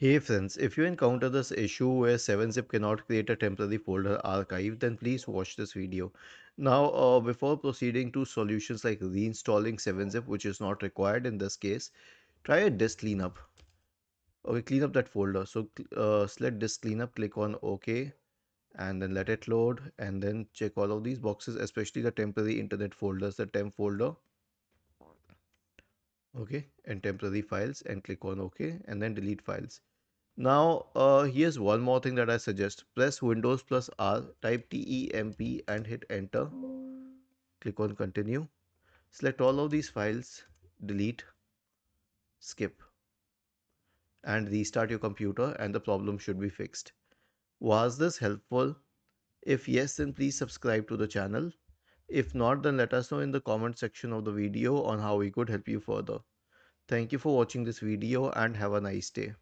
Hey friends, if you encounter this issue where 7-zip cannot create a temporary folder archive, then please watch this video. Now, before proceeding to solutions like reinstalling 7-zip, which is not required in this case, try a disk cleanup. Okay, clean up that folder. So select disk cleanup, click on OK, and then let it load, and then check all of these boxes, especially the temporary internet folders, the temp folder. Okay, and temporary files, and click on OK, and then delete files. Now, here's one more thing that I suggest. Press Windows plus R, type temp and hit enter. Click on continue. Select all of these files, delete, skip, and restart your computer and the problem should be fixed. Was this helpful? If yes, then please subscribe to the channel. If not, then let us know in the comment section of the video on how we could help you further. Thank you for watching this video and have a nice day.